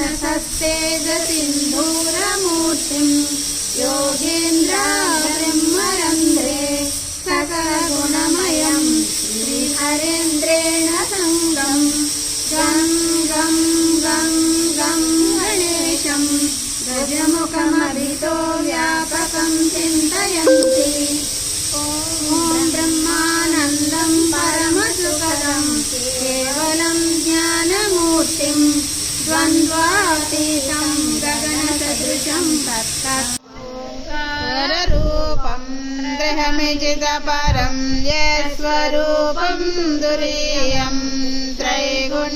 मनसस्तेजसिन्धूरमूर्तिम् योगीन्द्राब्रह्मरन्ध्रे सकलगुणमयम् श्रीहरेन्द्रेण सङ्गम् गं गं गं गं गणेशम् गजमुखमभितो व्यापकम् चिन्तयन्ति ॐ ब्रह्मानन्दं परमसुखदं केवलं ज्ञानमूर्तिं द्वन्द्वातीतं गगनसदृशं तत्तत्रूपं गृहमिजितपरं यस्वरूपं दुरीयं त्रैगुण्यातीतनीलं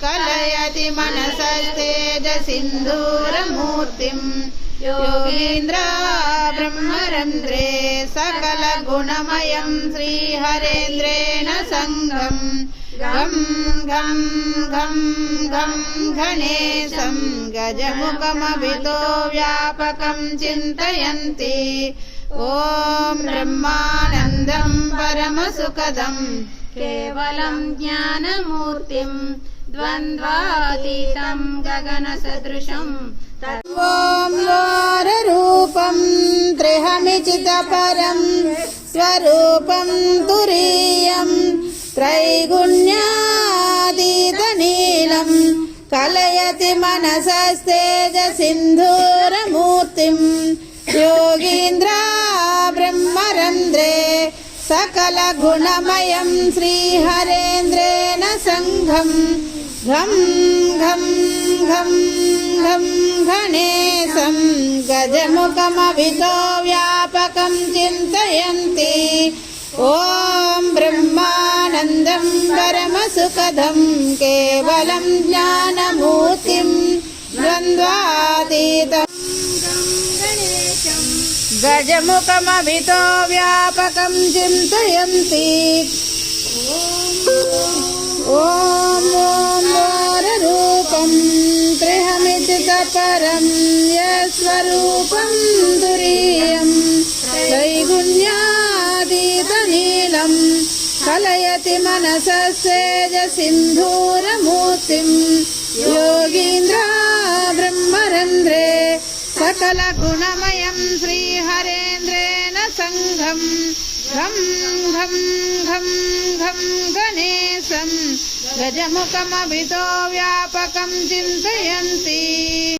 कलयति मनसस्तेजसिन्धूरमूर्तिम् योगीन्द्रा ब्रह्मरन्ध्रे सकलगुणमयं श्रीहरेन्द्रेण सङ्गम् गं गं गं गं गणेशं गजमुखमभितो व्यापकं चिन्तयन्ति ॐ ब्रह्मानन्दं परमसुखदं केवलं ज्ञानमूर्तिं द्वन्द्वातीतं गगनसदृशम् ॐ वाररूपं त्रिहमिचितपरं स्वरूपं तुरीयं त्रैगुण्यातीतनीलं कलयति मनसस्तेजसिन्धूरमूर्तिं योगीन्द्रा ब्रह्मरन्ध्रे सकलगुणमयं श्रीहरेन्द्रेण सङ्गम् घं घं घं घं गणेशं गजमुखमभितो व्यापकं चिन्तयन्ति ॐ ब्रह्मानन्दं परमसुखदं केवलं ज्ञानमूर्तिं द्वन्द्वातीतं गजमुखमभितो व्यापकं चिन्तयन्ति ॐ वाररूपं त्रिहमिचितपरं यस्वरूपं तुरीयं त्रैगुण्यातीतनीलं कलयति मनसस्तेजसिन्धूरमूर्तिं योगीन्द्रा ब्रह्मरन्ध्रे सकलगुणमयं श्रीहरेन्द्रेण सङ्गम् घं घं घं घं गणेशं गजमुखमभितो व्यापकं चिन्तयन्ति।